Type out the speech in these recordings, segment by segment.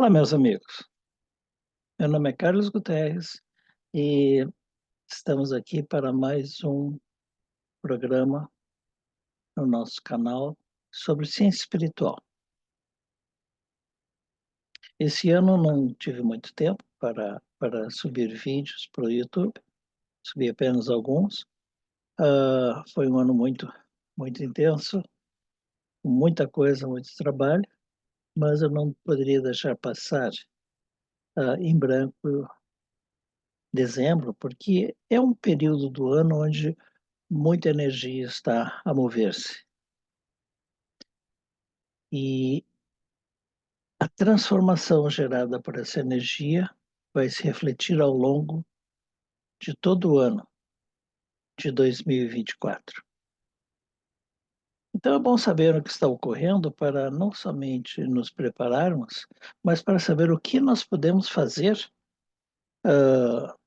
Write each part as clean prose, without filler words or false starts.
Olá, meus amigos. Meu nome é Carlos Guterres e estamos aqui para mais um programa no nosso canal sobre ciência espiritual. Esse ano não tive muito tempo para subir vídeos para o YouTube, subi apenas alguns. Foi um ano muito intenso, com muita coisa, muito trabalho, mas eu não poderia deixar passar em branco dezembro, porque é um período do ano onde muita energia está a mover-se. E a transformação gerada por essa energia vai se refletir ao longo de todo o ano de 2024. Então é bom saber o que está ocorrendo para não somente nos prepararmos, mas para saber o que nós podemos fazer uh,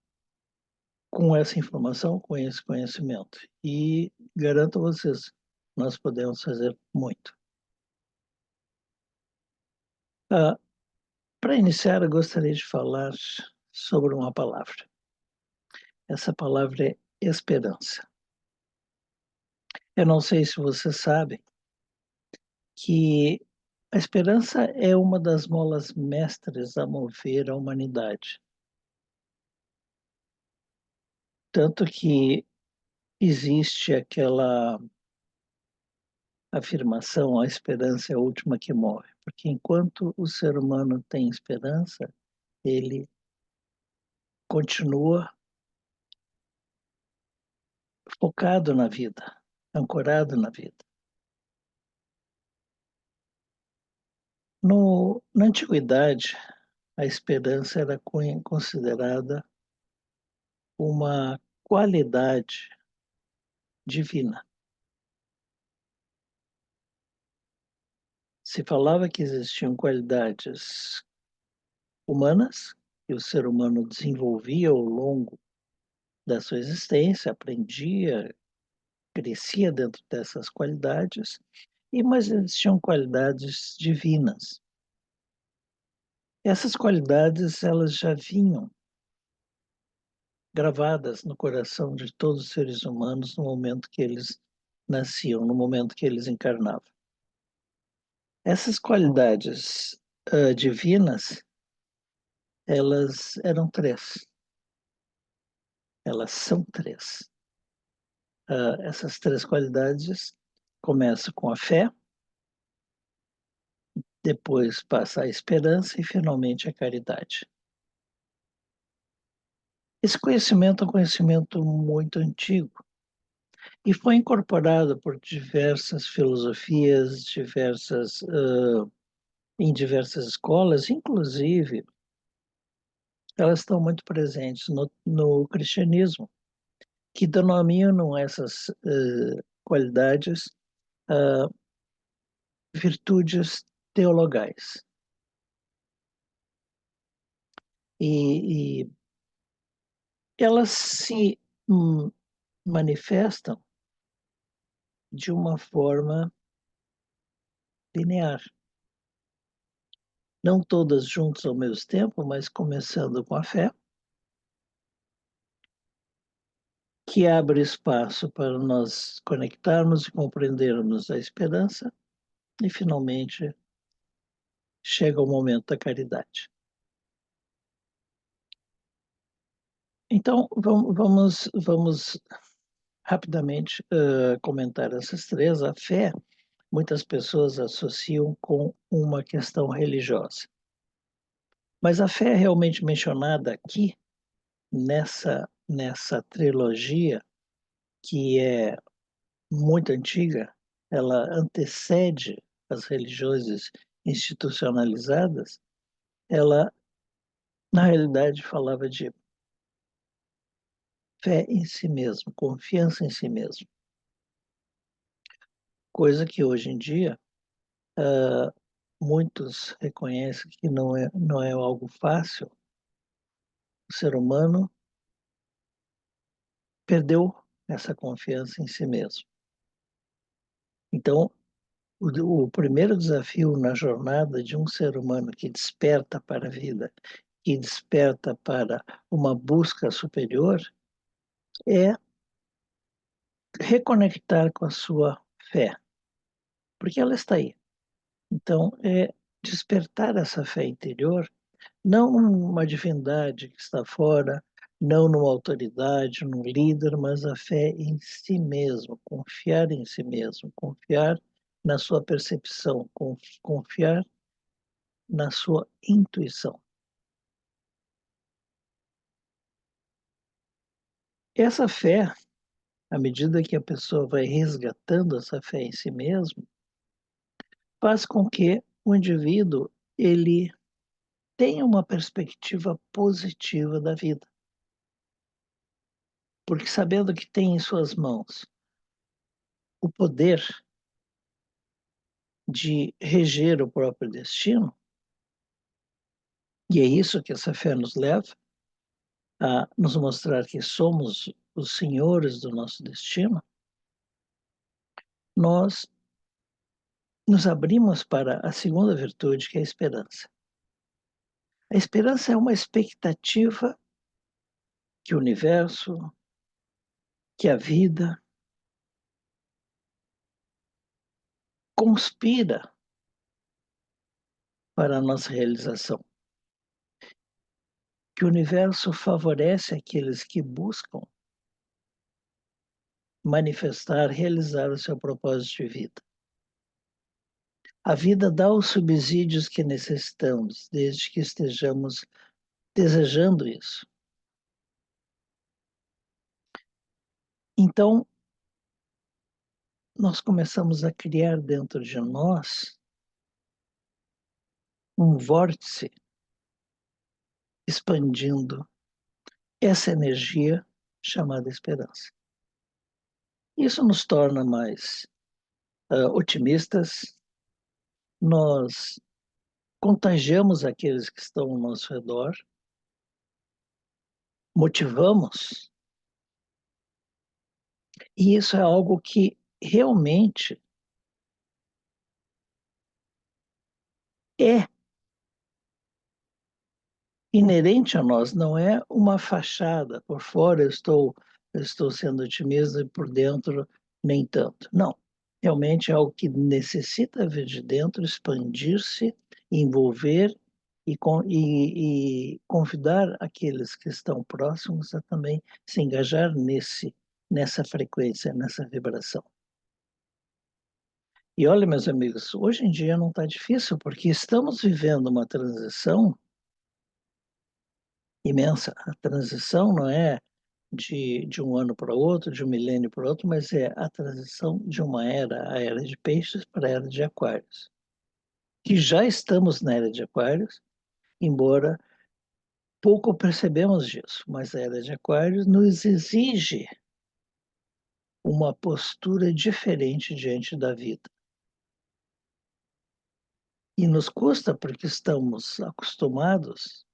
com essa informação, com esse conhecimento. E garanto a vocês, nós podemos fazer muito. Uh, Para iniciar, eu gostaria de falar sobre uma palavra. Essa palavra é esperança. Eu não sei se você sabe que a esperança é uma das molas mestras a mover a humanidade. Tanto que existe aquela afirmação, a esperança é a última que morre. Porque enquanto o ser humano tem esperança, ele continua focado na vida, ancorado na vida. Na antiguidade, a esperança era considerada uma qualidade divina. Se falava que existiam qualidades humanas que o ser humano desenvolvia ao longo da sua existência, aprendia, crescia dentro dessas qualidades, mas existiam qualidades divinas. Essas qualidades elas já vinham gravadas no coração de todos os seres humanos no momento que eles nasciam, no momento que eles encarnavam. Essas qualidades divinas, elas eram três. Elas são três. Essas três qualidades começam com a fé, depois passa a esperança e finalmente a caridade. Esse conhecimento é um conhecimento muito antigo e foi incorporado por diversas filosofias, em diversas escolas, inclusive elas estão muito presentes no cristianismo, que denominam essas qualidades virtudes teologais. E elas se manifestam de uma forma linear. Não todas juntas ao mesmo tempo, mas começando com a fé, que abre espaço para nós conectarmos e compreendermos a esperança, e finalmente chega o momento da caridade. Então, vamos rapidamente comentar essas três. A fé, muitas pessoas associam com uma questão religiosa. Mas a fé é realmente mencionada aqui, nessa trilogia, que é muito antiga, ela antecede as religiões institucionalizadas, ela, na realidade, falava de fé em si mesmo, confiança em si mesmo. Coisa que hoje em dia muitos reconhecem que não é algo fácil. O ser humano perdeu essa confiança em si mesmo. Então, o primeiro desafio na jornada de um ser humano que desperta para a vida, que desperta para uma busca superior, é reconectar com a sua fé, porque ela está aí. Então, é despertar essa fé interior, não numa divindade que está fora, não numa autoridade, num líder, mas a fé em si mesmo, confiar em si mesmo, confiar na sua percepção, confiar na sua intuição. Essa fé, à medida que a pessoa vai resgatando essa fé em si mesmo, faz com que o indivíduo ele tenha uma perspectiva positiva da vida, porque sabendo que tem em suas mãos o poder de reger o próprio destino, e é isso que essa fé nos leva a nos mostrar que somos os senhores do nosso destino, nós nos abrimos para a segunda virtude, que é a esperança. A esperança é uma expectativa que o universo, que a vida conspira para a nossa realização, que o universo favorece aqueles que buscam manifestar, realizar o seu propósito de vida. A vida dá os subsídios que necessitamos, desde que estejamos desejando isso. Então, nós começamos a criar dentro de nós um vórtice expandindo essa energia chamada esperança. Isso nos torna mais otimistas, nós contagiamos aqueles que estão ao nosso redor, motivamos, e isso é algo que realmente é inerente a nós, não é uma fachada. Por fora eu estou sendo otimista e por dentro nem tanto. Não, realmente é algo que necessita vir de dentro, expandir-se, envolver e convidar aqueles que estão próximos a também se engajar nessa frequência, nessa vibração. E olha, meus amigos, hoje em dia não está difícil, porque estamos vivendo uma transição imensa. A transição não é de um ano para outro, de um milênio para outro, mas é a transição de uma era, a era de peixes, para a era de aquários. Que já estamos na era de aquários, embora pouco percebemos disso, mas a era de aquários nos exige uma postura diferente diante da vida. E nos custa porque estamos acostumados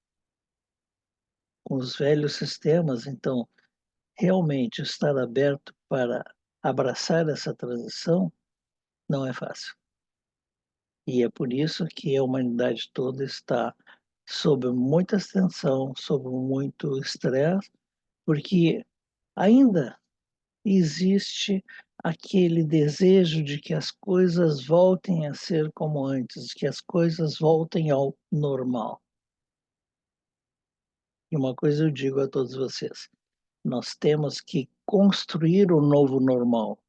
com os velhos sistemas, então realmente estar aberto para abraçar essa transição não é fácil. E é por isso que a humanidade toda está sob muita tensão, sob muito estresse, porque ainda existe aquele desejo de que as coisas voltem a ser como antes, que as coisas voltem ao normal. E uma coisa eu digo a todos vocês: nós temos que construir o novo normal,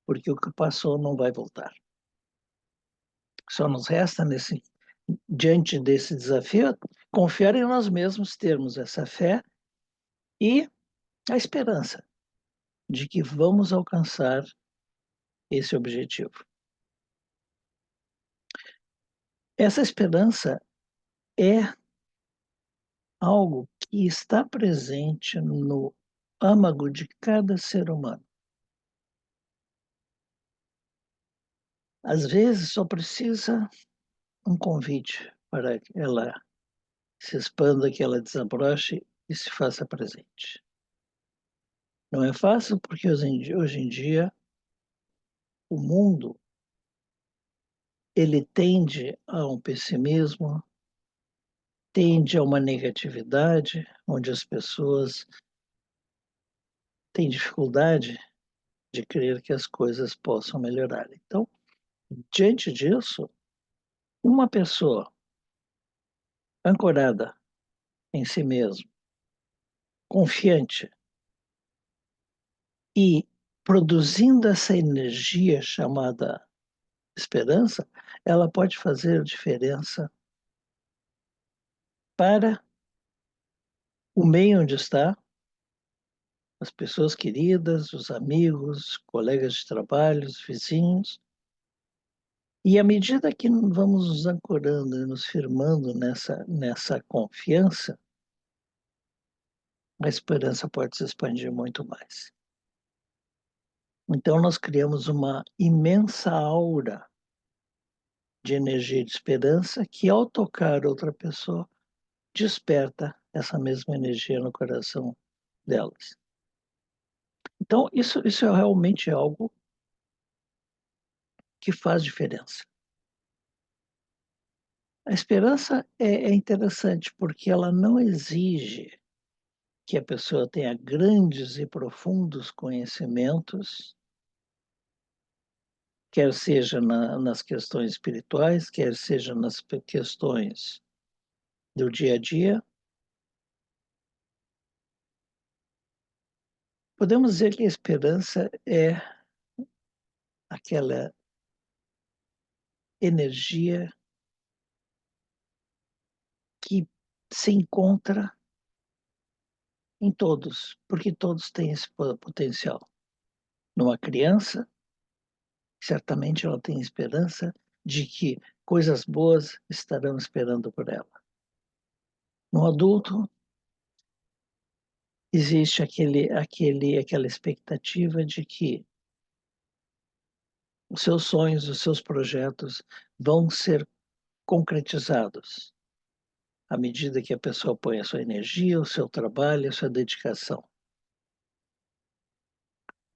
porque o que passou não vai voltar. Só nos resta, diante desse desafio, confiar em nós mesmos, termos essa fé e a esperança de que vamos alcançar esse objetivo. Essa esperança é algo que está presente no âmago de cada ser humano. Às vezes só precisa um convite para que ela se expanda, que ela desabroche e se faça presente. Não é fácil porque hoje em dia o mundo ele tende a um pessimismo, tende a uma negatividade, onde as pessoas têm dificuldade de crer que as coisas possam melhorar. Então, diante disso, uma pessoa ancorada em si mesma, confiante e produzindo essa energia chamada esperança, ela pode fazer diferença para o meio onde está, as pessoas queridas, os amigos, colegas de trabalho, os vizinhos. E à medida que vamos nos ancorando e nos firmando nessa confiança, a esperança pode se expandir muito mais. Então, nós criamos uma imensa aura de energia e de esperança que, ao tocar outra pessoa, desperta essa mesma energia no coração delas. Então, isso é realmente algo que faz diferença. A esperança é interessante porque ela não exige que a pessoa tenha grandes e profundos conhecimentos, quer seja nas questões espirituais, quer seja nas questões do dia a dia. Podemos dizer que a esperança é aquela energia que se encontra em todos, porque todos têm esse potencial. Numa criança, certamente ela tem esperança de que coisas boas estarão esperando por ela. No adulto, existe aquela expectativa de que os seus sonhos, os seus projetos vão ser concretizados à medida que a pessoa põe a sua energia, o seu trabalho, a sua dedicação.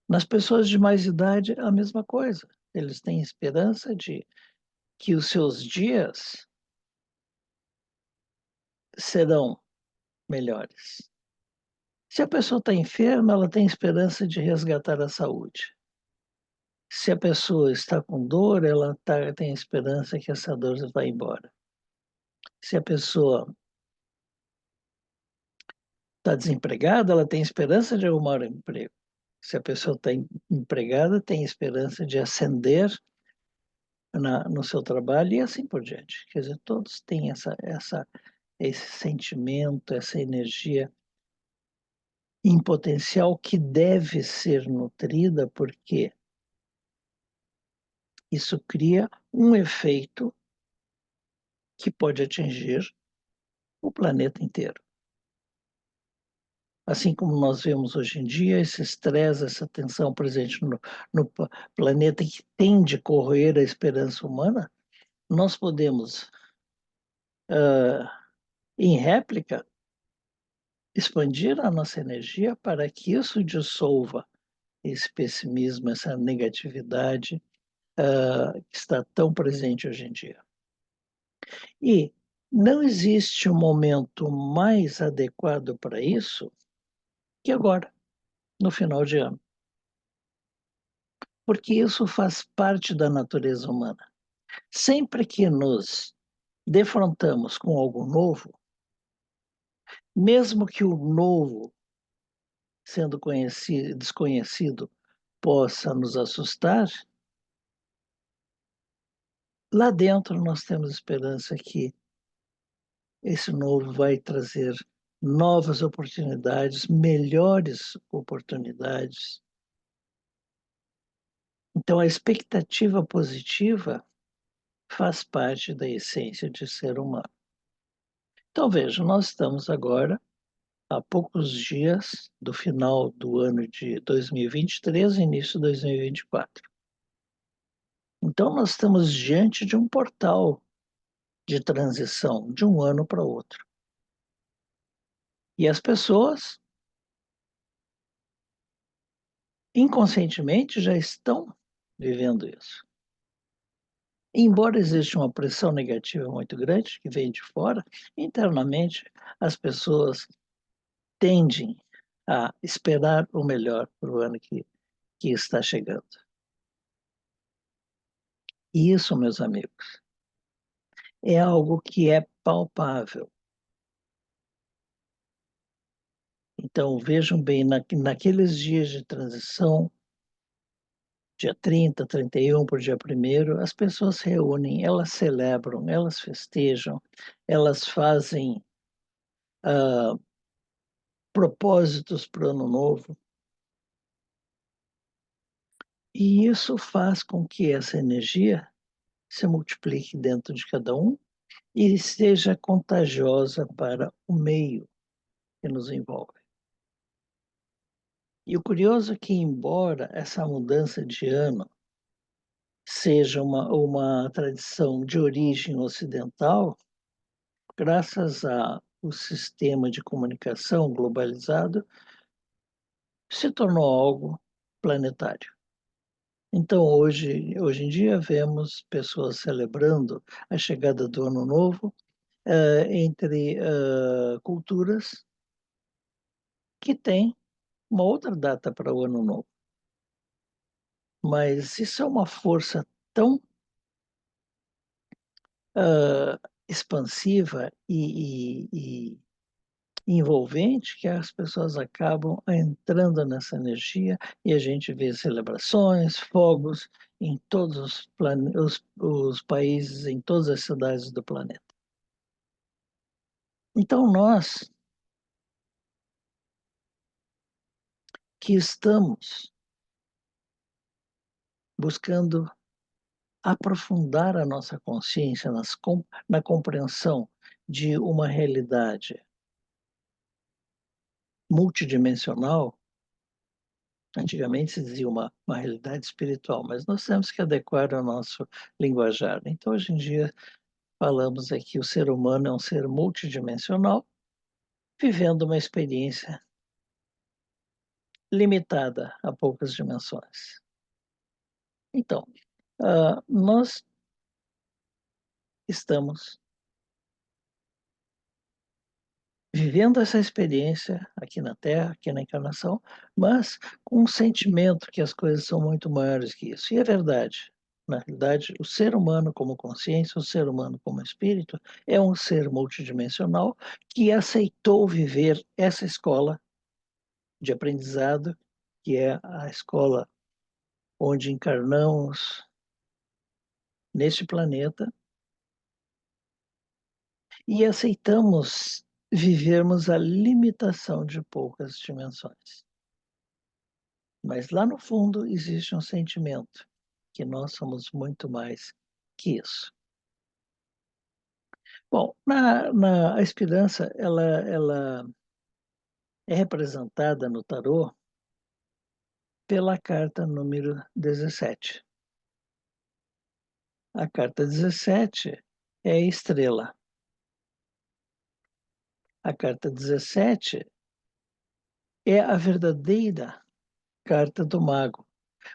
Nas pessoas de mais idade, a mesma coisa. Eles têm esperança de que os seus dias serão melhores. Se a pessoa está enferma, ela tem esperança de resgatar a saúde. Se a pessoa está com dor, ela tem esperança que essa dor vai embora. Se a pessoa está desempregada, ela tem esperança de arrumar um emprego. Se a pessoa está empregada, tem esperança de ascender no seu trabalho e assim por diante. Quer dizer, todos têm esse sentimento, essa energia em potencial que deve ser nutrida, porque isso cria um efeito que pode atingir o planeta inteiro. Assim como nós vemos hoje em dia, esse estresse, essa tensão presente no planeta que tende a corroer a esperança humana, nós podemos, em réplica, expandir a nossa energia para que isso dissolva esse pessimismo, essa negatividade que está tão presente hoje em dia. E não existe um momento mais adequado para isso que agora, no final de ano. Porque isso faz parte da natureza humana. Sempre que nos defrontamos com algo novo, mesmo que o novo, sendo desconhecido, possa nos assustar, lá dentro nós temos esperança que esse novo vai trazer novas oportunidades, melhores oportunidades. Então, a expectativa positiva faz parte da essência de ser humano. Então, veja, nós estamos agora há poucos dias do final do ano de 2023 e início de 2024. Então, nós estamos diante de um portal de transição de um ano para outro. E as pessoas, inconscientemente, já estão vivendo isso. Embora exista uma pressão negativa muito grande que vem de fora, internamente as pessoas tendem a esperar o melhor para o ano que está chegando. E isso, meus amigos, é algo que é palpável. Então, vejam bem, naqueles dias de transição, dia 30, 31 para o dia 1º, as pessoas se reúnem, elas celebram, elas festejam, elas fazem ah, propósitos para o ano novo. E isso faz com que essa energia se multiplique dentro de cada um e seja contagiosa para o meio que nos envolve. E o curioso é que, embora essa mudança de ano seja uma tradição de origem ocidental, graças ao sistema de comunicação globalizado, se tornou algo planetário. Então, hoje em dia, vemos pessoas celebrando a chegada do Ano Novo entre culturas que têm uma outra data para o Ano Novo. Mas isso é uma força tão expansiva e envolvente que as pessoas acabam entrando nessa energia e a gente vê celebrações, fogos em todos os países, em todas as cidades do planeta. Então, nós que estamos buscando aprofundar a nossa consciência na compreensão de uma realidade multidimensional. Antigamente se dizia uma realidade espiritual, mas nós temos que adequar o nosso linguajar. Então, hoje em dia, falamos aqui que o ser humano é um ser multidimensional, vivendo uma experiência limitada a poucas dimensões. Então, nós estamos vivendo essa experiência aqui na Terra, aqui na encarnação, mas com um sentimento que as coisas são muito maiores que isso. E é verdade. Na realidade, o ser humano como consciência, o ser humano como espírito, é um ser multidimensional que aceitou viver essa escola de aprendizado, que é a escola onde encarnamos neste planeta e aceitamos vivermos a limitação de poucas dimensões. Mas lá no fundo existe um sentimento que nós somos muito mais que isso. Bom, a esperança ela é representada no tarô pela carta número 17. A carta 17 é a estrela. A carta 17 é a verdadeira carta do mago.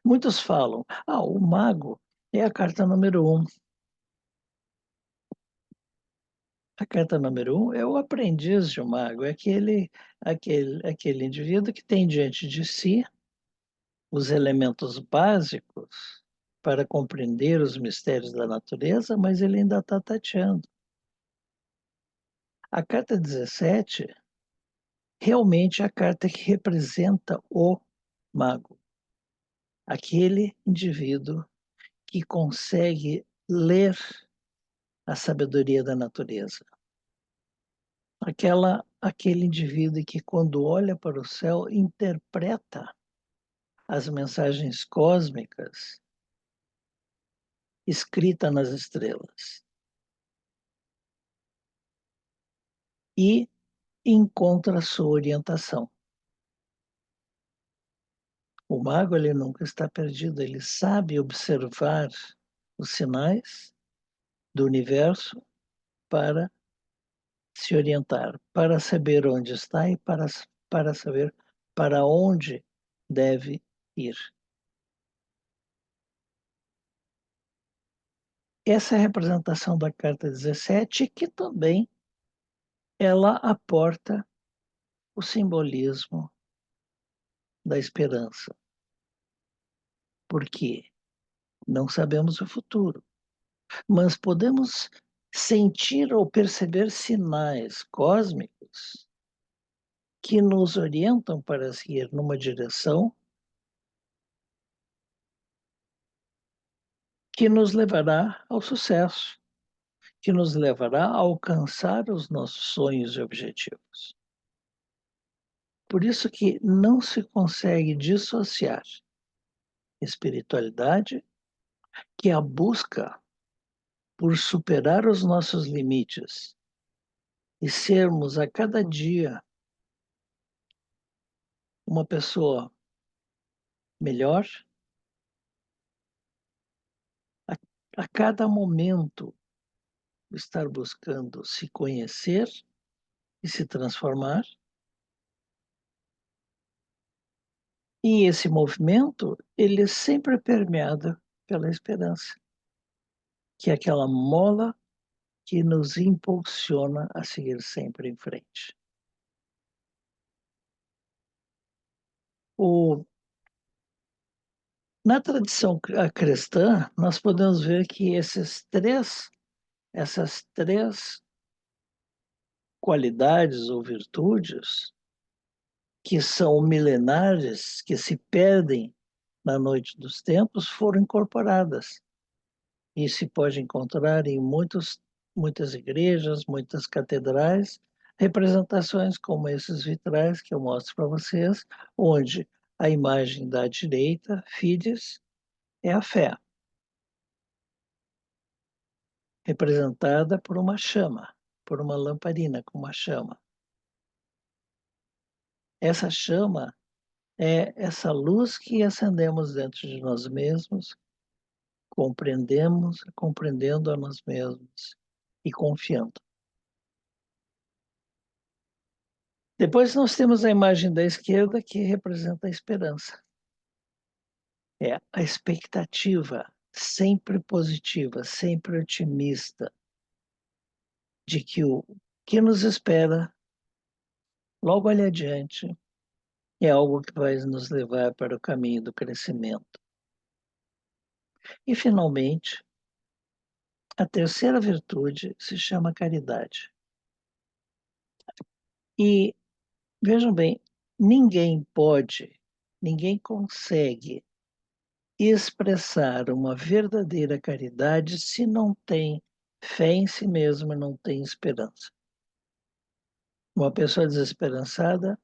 Muitos falam, o mago é a carta número 1. A carta número 1 é o aprendiz de um mago, é aquele indivíduo que tem diante de si os elementos básicos para compreender os mistérios da natureza, mas ele ainda está tateando. A carta 17 realmente é a carta que representa o mago, aquele indivíduo que consegue ler a sabedoria da natureza. Aquele indivíduo que, quando olha para o céu, interpreta as mensagens cósmicas escritas nas estrelas e encontra a sua orientação. O mago ele nunca está perdido, ele sabe observar os sinais do universo para se orientar, para saber onde está e para saber para onde deve ir. essa é a representação da carta 17, que também ela aporta o simbolismo da esperança. Porque não sabemos o futuro, mas podemos sentir ou perceber sinais cósmicos que nos orientam para seguir numa direção que nos levará ao sucesso, que nos levará a alcançar os nossos sonhos e objetivos. Por isso que não se consegue dissociar espiritualidade, que é a busca por superar os nossos limites e sermos a cada dia uma pessoa melhor, a, a cada momento estar buscando se conhecer e se transformar. E esse movimento, ele é sempre permeado pela esperança, que é aquela mola que nos impulsiona a seguir sempre em frente. Na tradição cristã, nós podemos ver que essas três qualidades ou virtudes, que são milenares, que se perdem na noite dos tempos, foram incorporadas. E se pode encontrar em muitas igrejas, muitas catedrais, representações como esses vitrais que eu mostro para vocês, onde a imagem da direita, Fides, é a fé, representada por uma chama, por uma lamparina com uma chama. Essa chama é essa luz que acendemos dentro de nós mesmos, compreendendo a nós mesmos e confiando. Depois nós temos a imagem da esquerda que representa a esperança. É a expectativa sempre positiva, sempre otimista de que o que nos espera logo ali adiante é algo que vai nos levar para o caminho do crescimento. E, finalmente, a terceira virtude se chama caridade. E, vejam bem, ninguém consegue expressar uma verdadeira caridade se não tem fé em si mesmo e não tem esperança. Uma pessoa desesperançada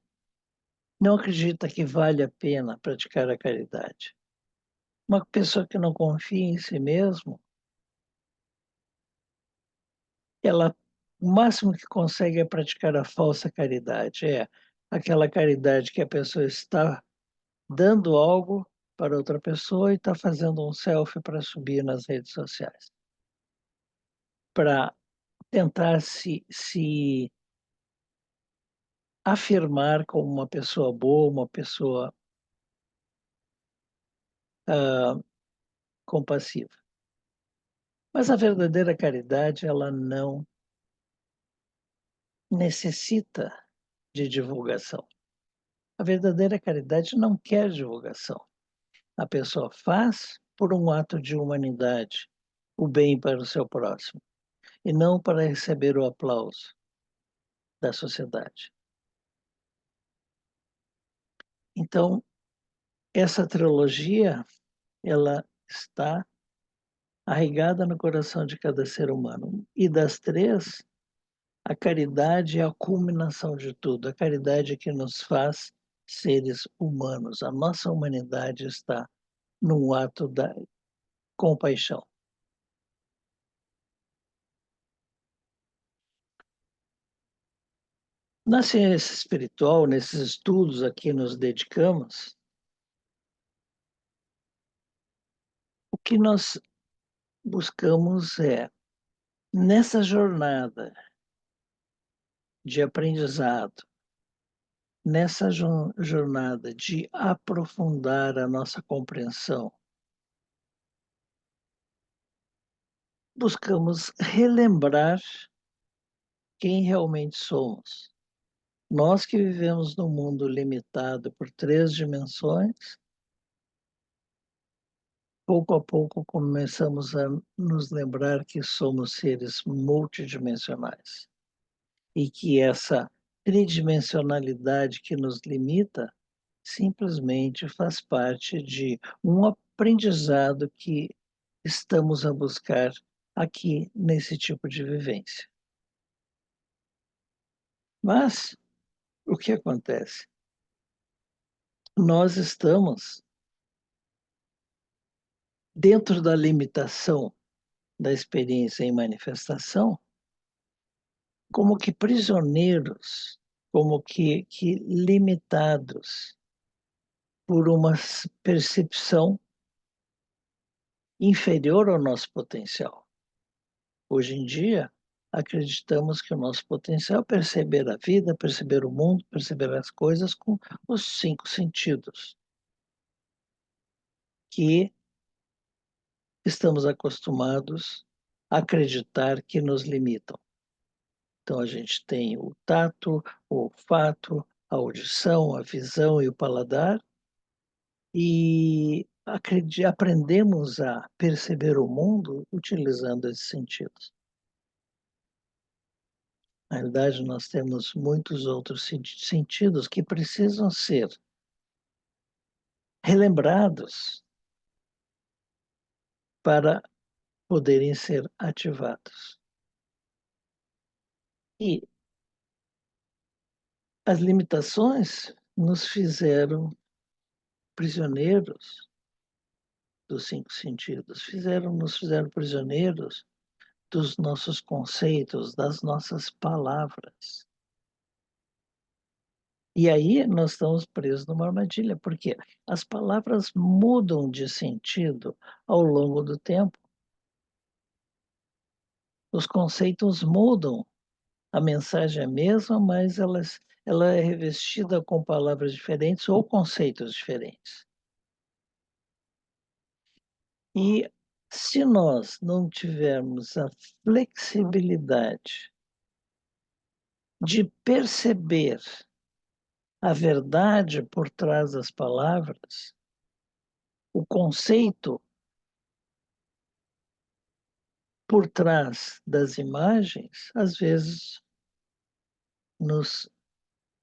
não acredita que vale a pena praticar a caridade. Uma pessoa que não confia em si mesmo, ela o máximo que consegue é praticar a falsa caridade, é aquela caridade que a pessoa está dando algo para outra pessoa e está fazendo um selfie para subir nas redes sociais, para tentar se afirmar como uma pessoa boa, uma pessoa ah, compassiva. Mas a verdadeira caridade, ela não necessita de divulgação. A verdadeira caridade não quer divulgação. A pessoa faz por um ato de humanidade, o bem para o seu próximo, e não para receber o aplauso da sociedade. Então, essa trilogia, ela está arraigada no coração de cada ser humano. E das três, a caridade é a culminação de tudo. A caridade é que nos faz seres humanos. A nossa humanidade está num ato da compaixão. Na ciência espiritual, nesses estudos a que nos dedicamos, o que nós buscamos é, nessa jornada de aprendizado, nessa jornada de aprofundar a nossa compreensão buscamos relembrar quem realmente somos. Nós que vivemos num mundo limitado por três dimensões, pouco a pouco começamos a nos lembrar que somos seres multidimensionais e que essa tridimensionalidade que nos limita simplesmente faz parte de um aprendizado que estamos a buscar aqui nesse tipo de vivência. Mas o que acontece? Nós estamos dentro da limitação da experiência em manifestação, como que prisioneiros, como que limitados por uma percepção inferior ao nosso potencial. Hoje em dia, acreditamos que o nosso potencial é perceber a vida, perceber o mundo, perceber as coisas com os cinco sentidos, que estamos acostumados a acreditar que nos limitam. Então, a gente tem o tato, o olfato, a audição, a visão e o paladar, e aprendemos a perceber o mundo utilizando esses sentidos. Na realidade, nós temos muitos outros sentidos que precisam ser relembrados para poderem ser ativados. E as limitações nos fizeram prisioneiros dos cinco sentidos, nos fizeram prisioneiros dos nossos conceitos, das nossas palavras. E aí nós estamos presos numa armadilha, porque as palavras mudam de sentido ao longo do tempo. Os conceitos mudam, a mensagem é a mesma, mas ela é revestida com palavras diferentes ou conceitos diferentes. E se nós não tivermos a flexibilidade de perceber a verdade por trás das palavras, o conceito por trás das imagens, às vezes nos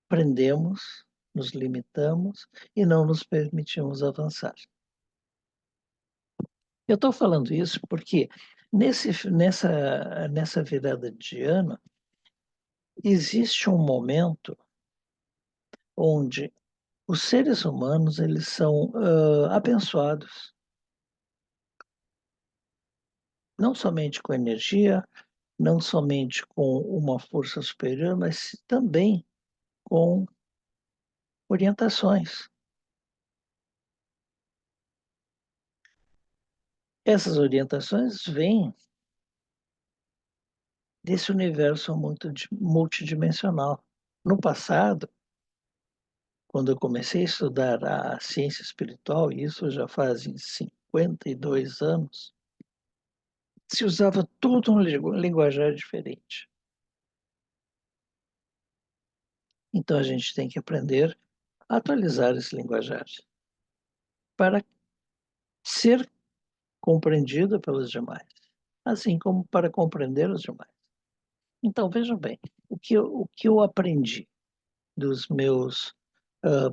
prendemos, nos limitamos e não nos permitimos avançar. Eu estou falando isso porque nessa virada de ano existe um momento onde os seres humanos eles são abençoados, não somente com energia, não somente com uma força superior, mas também com orientações. Essas orientações vêm desse universo muito multidimensional. No passado, quando eu comecei a estudar a ciência espiritual, e isso já fazem 52 anos, se usava todo um linguajar diferente. Então a gente tem que aprender a atualizar esse linguajar para ser compreendido pelos demais, assim como para compreender os demais. Então vejam bem, o que eu aprendi dos meus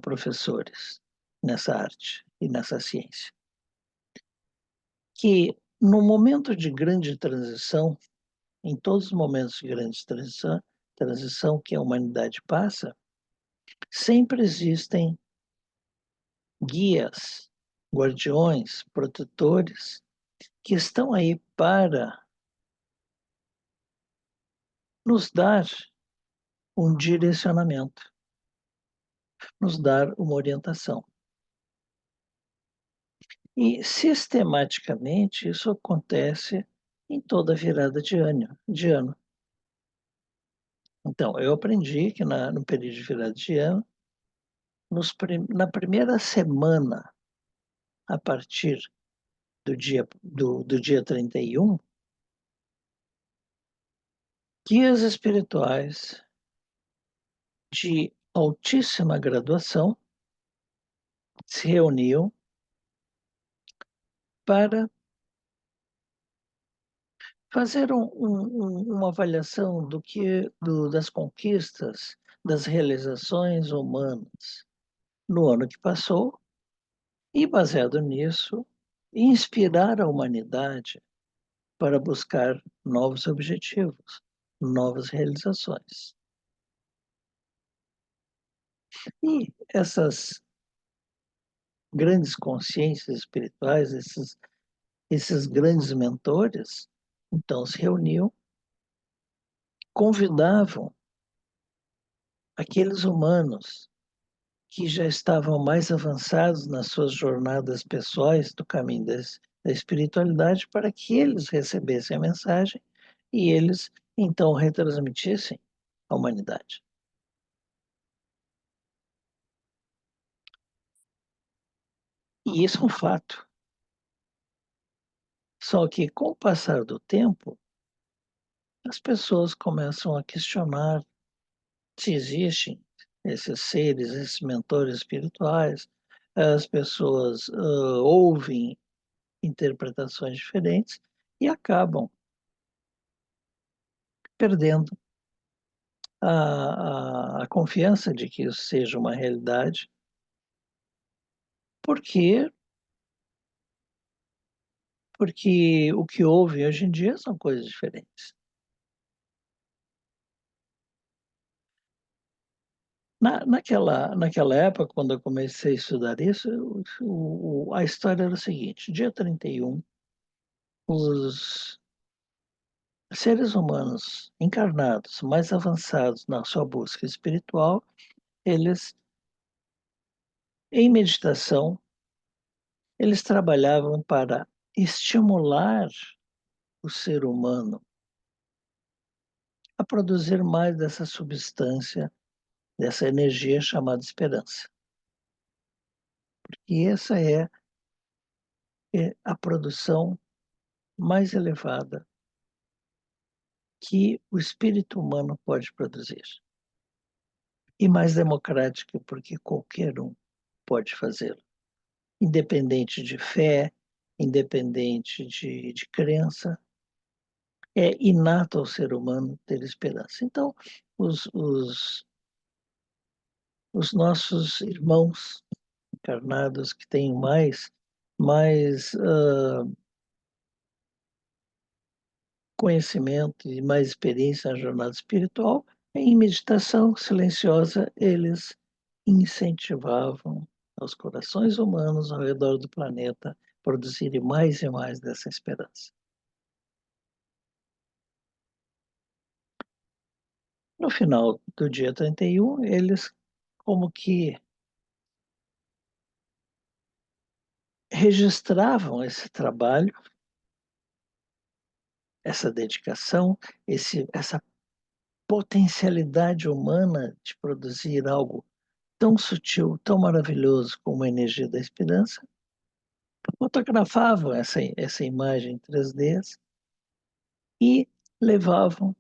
professores nessa arte e nessa ciência, que no momento de grande transição, em todos os momentos de grande transição que a humanidade passa, sempre existem guias, guardiões, protetores que estão aí para nos dar um direcionamento, nos dar uma orientação. E sistematicamente isso acontece em toda virada de ano. Então, eu aprendi que no período de virada de ano, na primeira semana, a partir do dia 31, Guias espirituais de altíssima graduação se reuniam para fazer uma avaliação das conquistas, das realizações humanas no ano que passou e, baseado nisso, inspirar a humanidade para buscar novos objetivos, novas realizações. E essas grandes consciências espirituais, esses grandes mentores, então se reuniam, convidavam aqueles humanos que já estavam mais avançados nas suas jornadas pessoais do caminho da espiritualidade para que eles recebessem a mensagem e eles então retransmitissem à humanidade. E isso é um fato. Só que com o passar do tempo, as pessoas começam a questionar se existem esses seres, esses mentores espirituais, as pessoas ouvem interpretações diferentes e acabam perdendo a confiança de que isso seja uma realidade, porque, porque o que ouvem hoje em dia são coisas diferentes. Naquela época, quando eu comecei a estudar isso, a história era o seguinte: dia 31, os seres humanos encarnados, mais avançados na sua busca espiritual, eles, em meditação, eles trabalhavam para estimular o ser humano a produzir mais dessa substância, dessa energia chamada esperança. E essa é a produção mais elevada que o espírito humano pode produzir. E mais democrática, porque qualquer um pode fazê-lo, independente de fé, independente de crença. É inato ao ser humano ter esperança. Então, os, os, os nossos irmãos encarnados que têm mais conhecimento e mais experiência na jornada espiritual, em meditação silenciosa, eles incentivavam os corações humanos ao redor do planeta produzirem mais e mais dessa esperança. No final do dia 31, eles como que registravam esse trabalho, essa dedicação, essa potencialidade humana de produzir algo tão sutil, tão maravilhoso como a energia da esperança, fotografavam essa imagem em 3D e levavam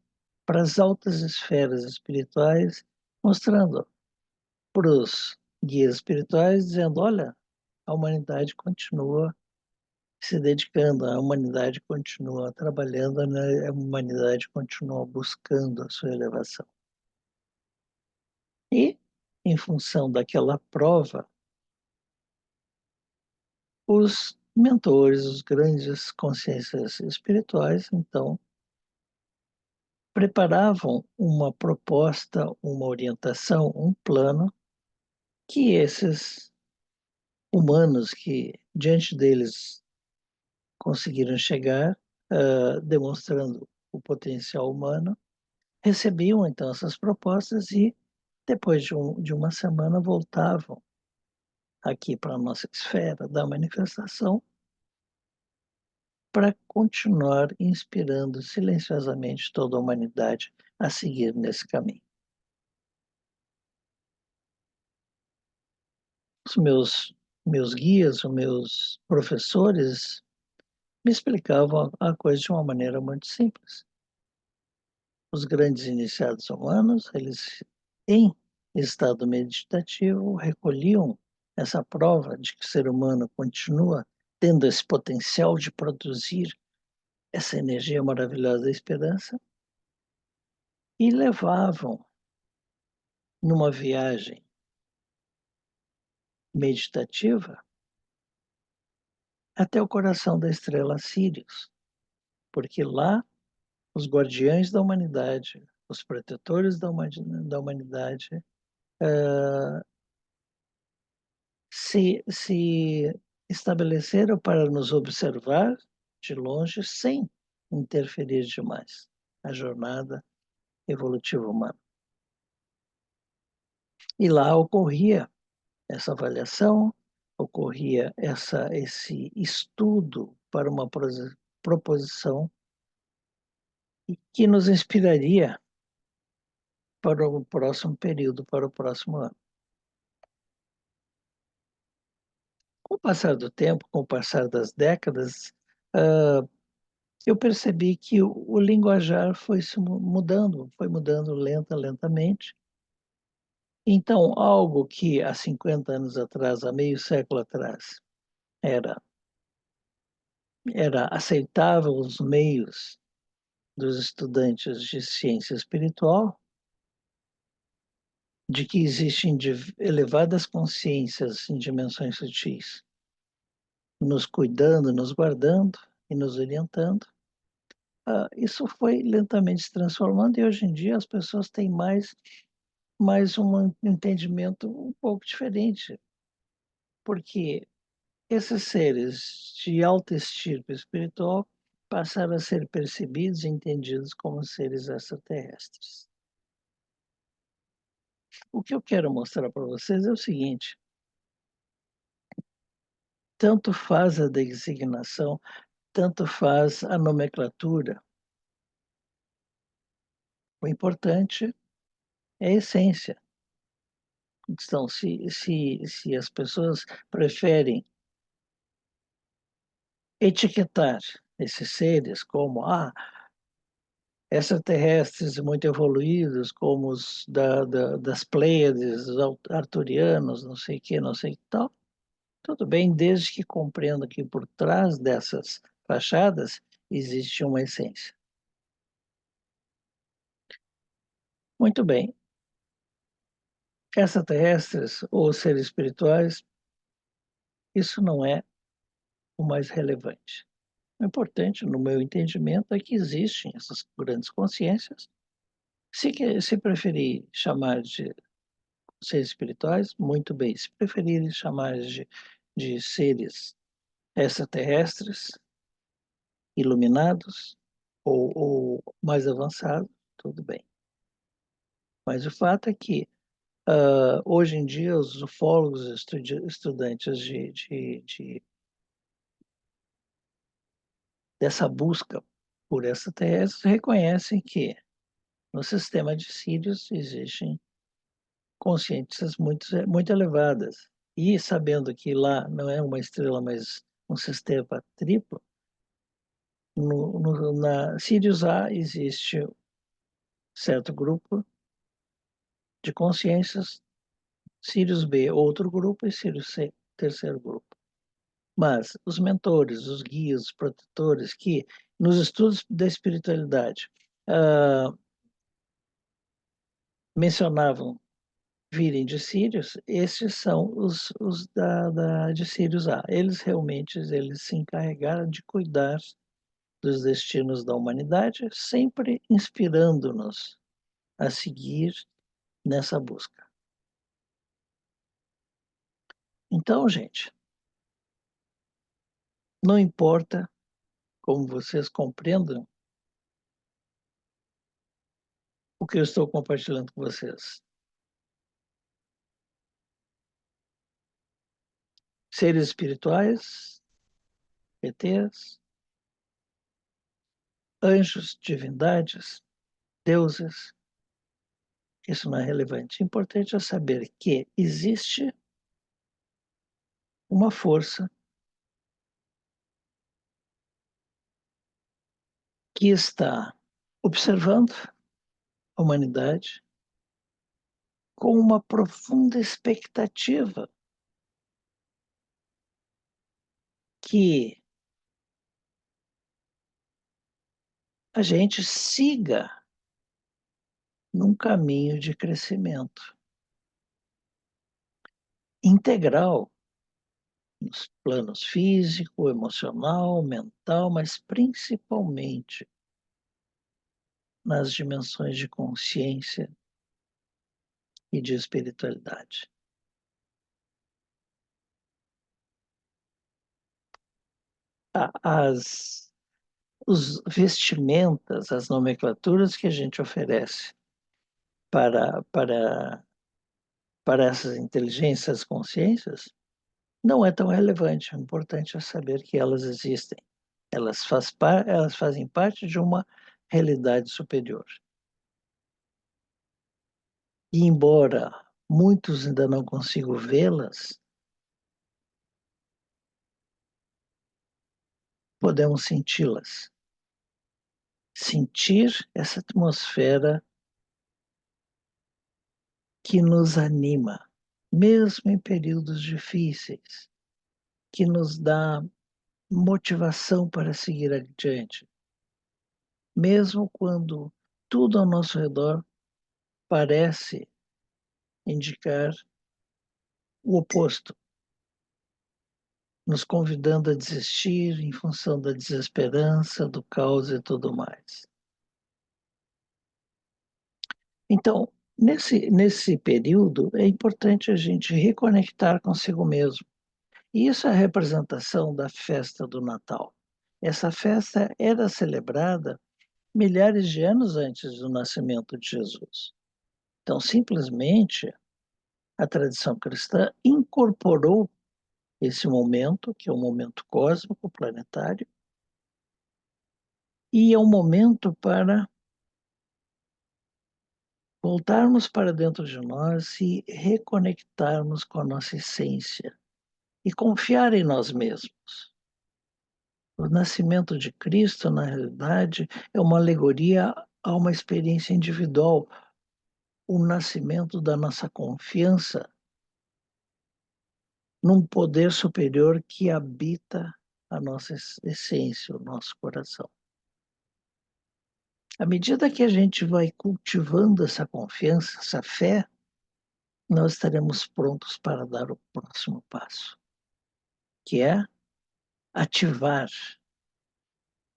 para as altas esferas espirituais, mostrando para os guias espirituais, dizendo: olha, a humanidade continua se dedicando, a humanidade continua trabalhando, né? A humanidade continua buscando a sua elevação. E, em função daquela prova, os mentores, os grandes consciências espirituais, então, preparavam uma proposta, uma orientação, um plano que esses humanos que diante deles conseguiram chegar, demonstrando o potencial humano, recebiam então essas propostas e depois de uma semana voltavam aqui para a nossa esfera da manifestação para continuar inspirando silenciosamente toda a humanidade a seguir nesse caminho. Os meus guias, os meus professores me explicavam a coisa de uma maneira muito simples. os grandes iniciados humanos, eles, em estado meditativo, recolhiam essa prova de que o ser humano continua tendo esse potencial de produzir essa energia maravilhosa da esperança e levavam numa viagem meditativa até o coração da estrela Sírius, porque lá os guardiães da humanidade, os protetores da humanidade, se estabeleceram para nos observar de longe sem interferir demais na jornada evolutiva humana. E lá ocorria essa avaliação, ocorria esse estudo para uma proposição que nos inspiraria para o próximo período, para o próximo ano. Com o passar do tempo, com o passar das décadas, eu percebi que o linguajar foi se mudando, foi mudando lentamente. Então, algo que há 50 anos atrás, há meio século atrás, era, era aceitável os meios dos estudantes de ciência espiritual, de que existem elevadas consciências em dimensões sutis, nos cuidando, nos guardando e nos orientando. Isso foi lentamente se transformando e hoje em dia as pessoas têm mais um entendimento um pouco diferente, porque esses seres de alta estirpe espiritual passaram a ser percebidos e entendidos como seres extraterrestres. O que eu quero mostrar para vocês é o seguinte: tanto faz a designação, tanto faz a nomenclatura. O importante é a essência. Então, se as pessoas preferem etiquetar esses seres como extraterrestres muito evoluídos, como os das Pleiades, os arturianos, não sei o que, não sei o que tal, tudo bem, desde que compreenda que por trás dessas fachadas existe uma essência. Muito bem, extraterrestres ou seres espirituais, isso não é o mais relevante. O importante, no meu entendimento, é que existem essas grandes consciências. Se preferir chamar de seres espirituais, muito bem. Se preferirem chamar de seres extraterrestres, iluminados ou mais avançados, tudo bem. Mas o fato é que, hoje em dia, os ufólogos, estudantes dessa busca por extraterrestres, reconhecem que no sistema de Sírius existem consciências muito elevadas. E sabendo que lá não é uma estrela, mas um sistema triplo, na Sirius A existe certo grupo de consciências, Sirius B outro grupo e Sirius C terceiro grupo. Mas os mentores, os guias, os protetores que nos estudos da espiritualidade mencionavam virem de Sirius, esses são os de Sirius A. Eles realmente eles se encarregaram de cuidar dos destinos da humanidade, sempre inspirando-nos a seguir nessa busca. Então, gente, não importa como vocês compreendam o que eu estou compartilhando com vocês. Seres espirituais, ETs, anjos, divindades, deuses, isso não é relevante. O importante é saber que existe uma força que está observando a humanidade com uma profunda expectativa que a gente siga num caminho de crescimento integral nos planos físico, emocional, mental, mas principalmente nas dimensões de consciência e de espiritualidade. As os vestimentas, as nomenclaturas que a gente oferece para essas inteligências, consciências, não é tão relevante. O importante é saber que elas existem. Elas fazem parte de uma realidade superior. E embora muitos ainda não consigam vê-las, podemos senti-las. Sentir essa atmosfera que nos anima, mesmo em períodos difíceis, que nos dá motivação para seguir adiante, mesmo quando tudo ao nosso redor parece indicar o oposto, nos convidando a desistir em função da desesperança, do caos e tudo mais. Então, nesse período, é importante a gente reconectar consigo mesmo. E isso é a representação da festa do Natal. Essa festa era celebrada milhares de anos antes do nascimento de Jesus. Então, simplesmente, a tradição cristã incorporou esse momento, que é um momento cósmico, planetário, e é um momento para voltarmos para dentro de nós e reconectarmos com a nossa essência e confiar em nós mesmos. O nascimento de Cristo, na realidade, é uma alegoria a uma experiência individual, o nascimento da nossa confiança num poder superior que habita a nossa essência, o nosso coração. À medida que a gente vai cultivando essa confiança, essa fé, nós estaremos prontos para dar o próximo passo, que é ativar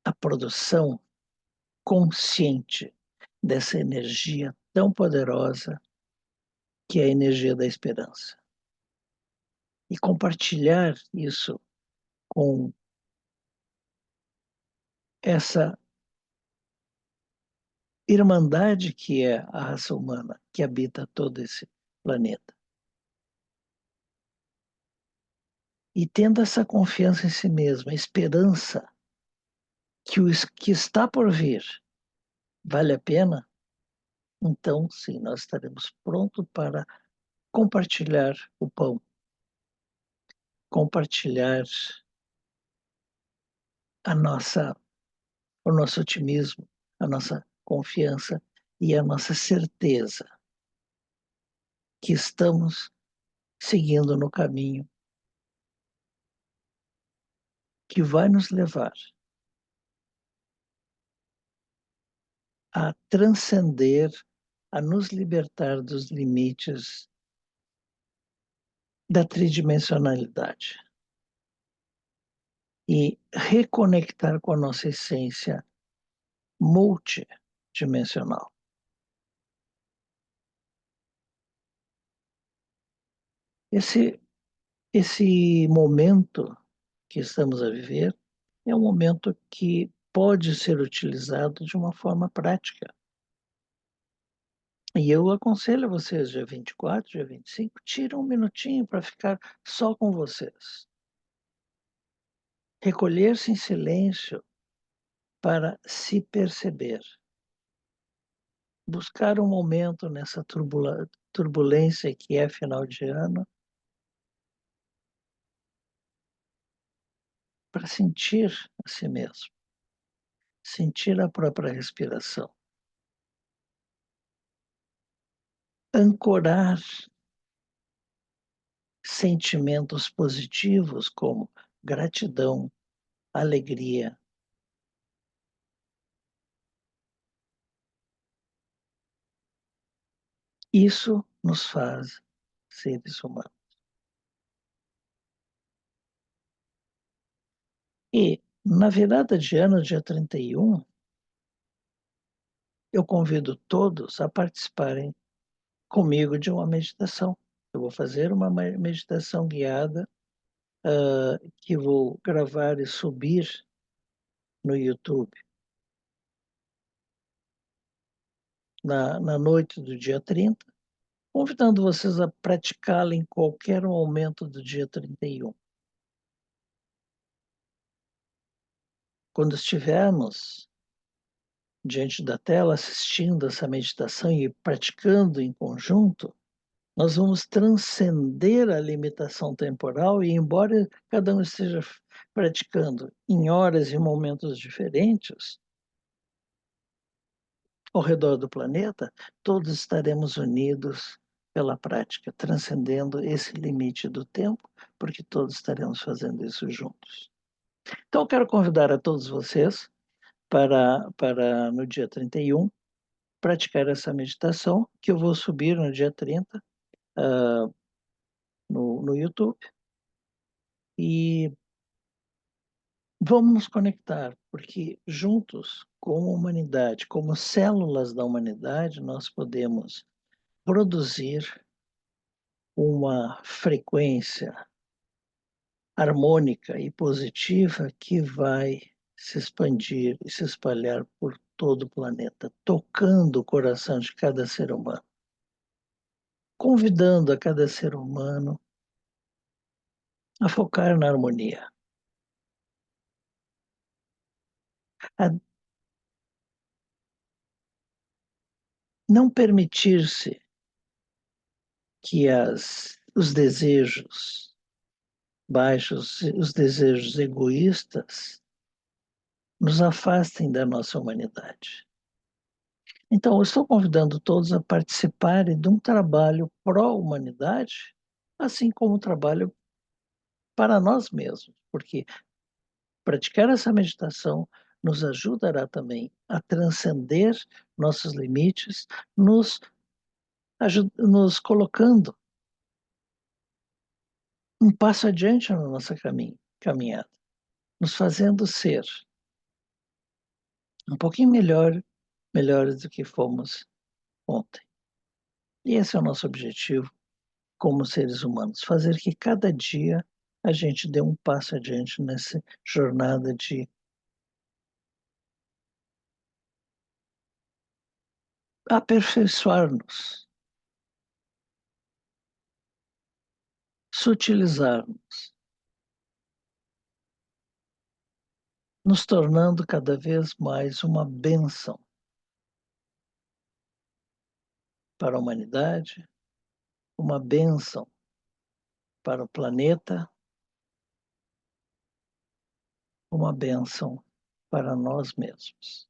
a produção consciente dessa energia tão poderosa que é a energia da esperança. E compartilhar isso com essa irmandade que é a raça humana, que habita todo esse planeta. E tendo essa confiança em si mesmo, a esperança que o que está por vir vale a pena, então sim, nós estaremos prontos para compartilhar o pão, compartilhar a nossa, o nosso otimismo, a nossa confiança e a nossa certeza que estamos seguindo no caminho que vai nos levar a transcender, a nos libertar dos limites da tridimensionalidade e reconectar com a nossa essência multidimensional. Esse, esse momento que estamos a viver é um momento que pode ser utilizado de uma forma prática. E eu aconselho a vocês, dia 24, dia 25, tira um minutinho para ficar só com vocês. Recolher-se em silêncio para se perceber. Buscar um momento nessa turbulência que é final de ano para sentir a si mesmo, sentir a própria respiração. ancorar sentimentos positivos como gratidão, alegria. Isso nos faz seres humanos. E na virada de ano, dia 31, eu convido todos a participarem comigo de uma meditação. Eu vou fazer uma meditação guiada, que vou gravar e subir no YouTube na noite do dia 30, convidando vocês a praticá-la em qualquer momento do dia 31. Quando estivermos diante da tela assistindo essa meditação e praticando em conjunto, nós vamos transcender a limitação temporal e, embora cada um esteja praticando em horas e momentos diferentes ao redor do planeta, todos estaremos unidos pela prática, transcendendo esse limite do tempo, porque todos estaremos fazendo isso juntos. Então, eu quero convidar a todos vocês para no dia 31, praticar essa meditação, que eu vou subir no dia 30, no YouTube, e vamos nos conectar, porque juntos, como humanidade, como células da humanidade, nós podemos produzir uma frequência harmônica e positiva que vai se expandir e se espalhar por todo o planeta, tocando o coração de cada ser humano, convidando a cada ser humano a focar na harmonia, a não permitir-se que os desejos baixos, os desejos egoístas, nos afastem da nossa humanidade. Então, eu estou convidando todos a participarem de um trabalho pró-humanidade, assim como um trabalho para nós mesmos, porque praticar essa meditação nos ajudará também a transcender nossos limites, nos colocando um passo adiante na nossa caminhada, nos fazendo ser um pouquinho melhores do que fomos ontem. E esse é o nosso objetivo como seres humanos, fazer que cada dia a gente dê um passo adiante nessa jornada de aperfeiçoar-nos, sutilizar-nos, nos tornando cada vez mais uma bênção para a humanidade, uma bênção para o planeta, uma bênção para nós mesmos.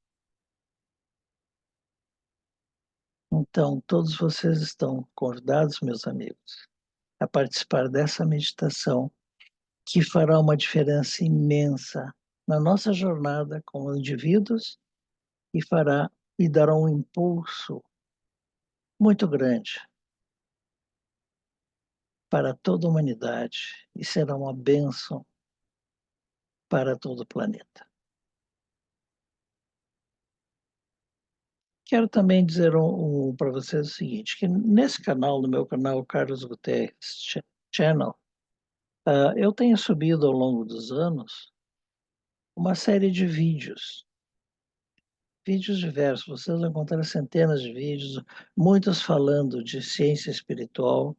Então, todos vocês estão convidados, meus amigos, a participar dessa meditação que fará uma diferença imensa na nossa jornada como indivíduos e dará um impulso muito grande para toda a humanidade e será uma bênção para todo o planeta. Quero também dizer para vocês o seguinte, que nesse canal, no meu canal Carlos Guterres Channel, eu tenho subido ao longo dos anos uma série de vídeos diversos. Vocês vão encontrar centenas de vídeos, muitos falando de ciência espiritual,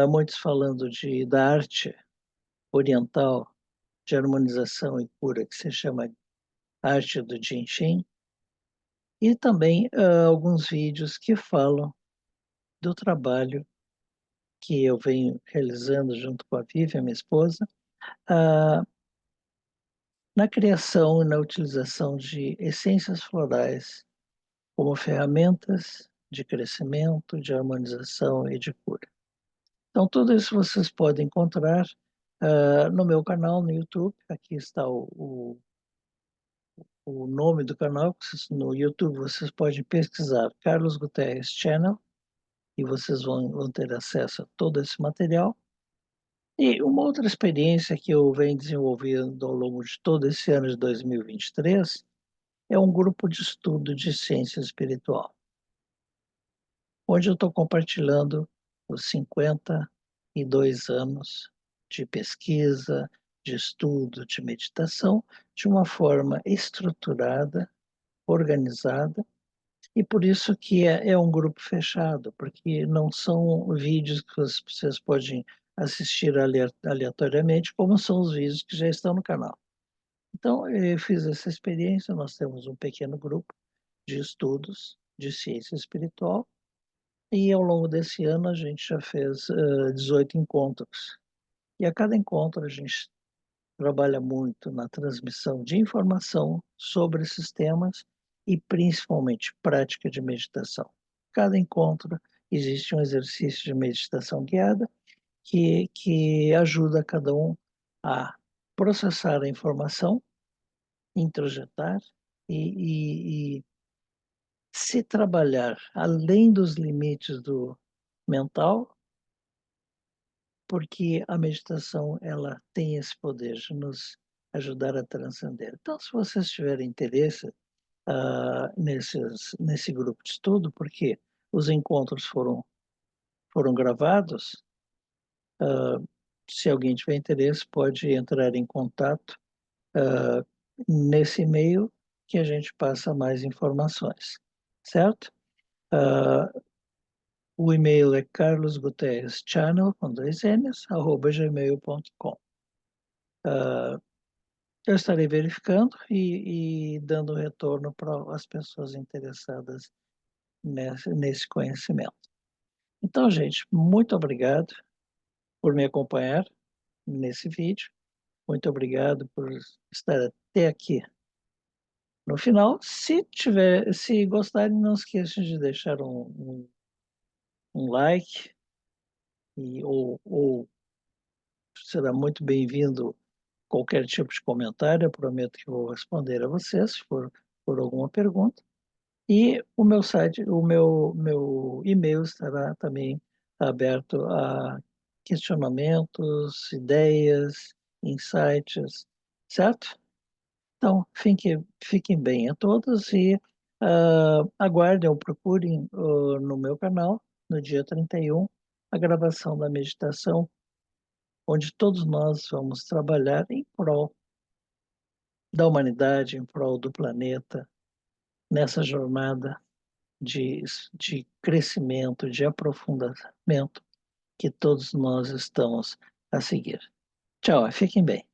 muitos falando da arte oriental de harmonização e cura, que se chama arte do Jin Shin, e também alguns vídeos que falam do trabalho que eu venho realizando junto com a Vivian, minha esposa, uh, na criação e na utilização de essências florais como ferramentas de crescimento, de harmonização e de cura. Então, tudo isso vocês podem encontrar no meu canal no YouTube. Aqui está o nome do canal. No YouTube vocês podem pesquisar Carlos Guterres Channel e vocês vão ter acesso a todo esse material. E uma outra experiência que eu venho desenvolvendo ao longo de todo esse ano de 2023 é um grupo de estudo de ciência espiritual, onde eu estou compartilhando os 52 anos de pesquisa, de estudo, de meditação, de uma forma estruturada, organizada, e por isso que é um grupo fechado, porque não são vídeos que vocês podem assistir aleatoriamente, como são os vídeos que já estão no canal. Então, eu fiz essa experiência, nós temos um pequeno grupo de estudos de ciência espiritual, e ao longo desse ano a gente já fez 18 encontros. E a cada encontro a gente trabalha muito na transmissão de informação sobre esses temas e principalmente prática de meditação. Cada encontro existe um exercício de meditação guiada que ajuda cada um a processar a informação, introjetar e se trabalhar além dos limites do mental, porque a meditação ela tem esse poder de nos ajudar a transcender. Então, se vocês tiverem interesse nesse grupo de estudo, porque os encontros foram gravados, se alguém tiver interesse, pode entrar em contato nesse e-mail que a gente passa mais informações, certo? O e-mail é carlosguterreschannel, com dois N's, @gmail.com. Eu estarei verificando e dando retorno para as pessoas interessadas nesse conhecimento. Então, gente, muito obrigado por me acompanhar nesse vídeo. Muito obrigado por estar até aqui no final. Se gostarem, não esqueçam de deixar um like ou será muito bem-vindo qualquer tipo de comentário. Eu prometo que vou responder a vocês se for alguma pergunta. E o meu site, meu e-mail estará também aberto a questionamentos, ideias, insights, certo? Então, fiquem bem a todos e aguardem ou procurem no meu canal, no dia 31, a gravação da meditação, onde todos nós vamos trabalhar em prol da humanidade, em prol do planeta, nessa jornada de crescimento, de aprofundamento que todos nós estamos a seguir. Tchau, fiquem bem.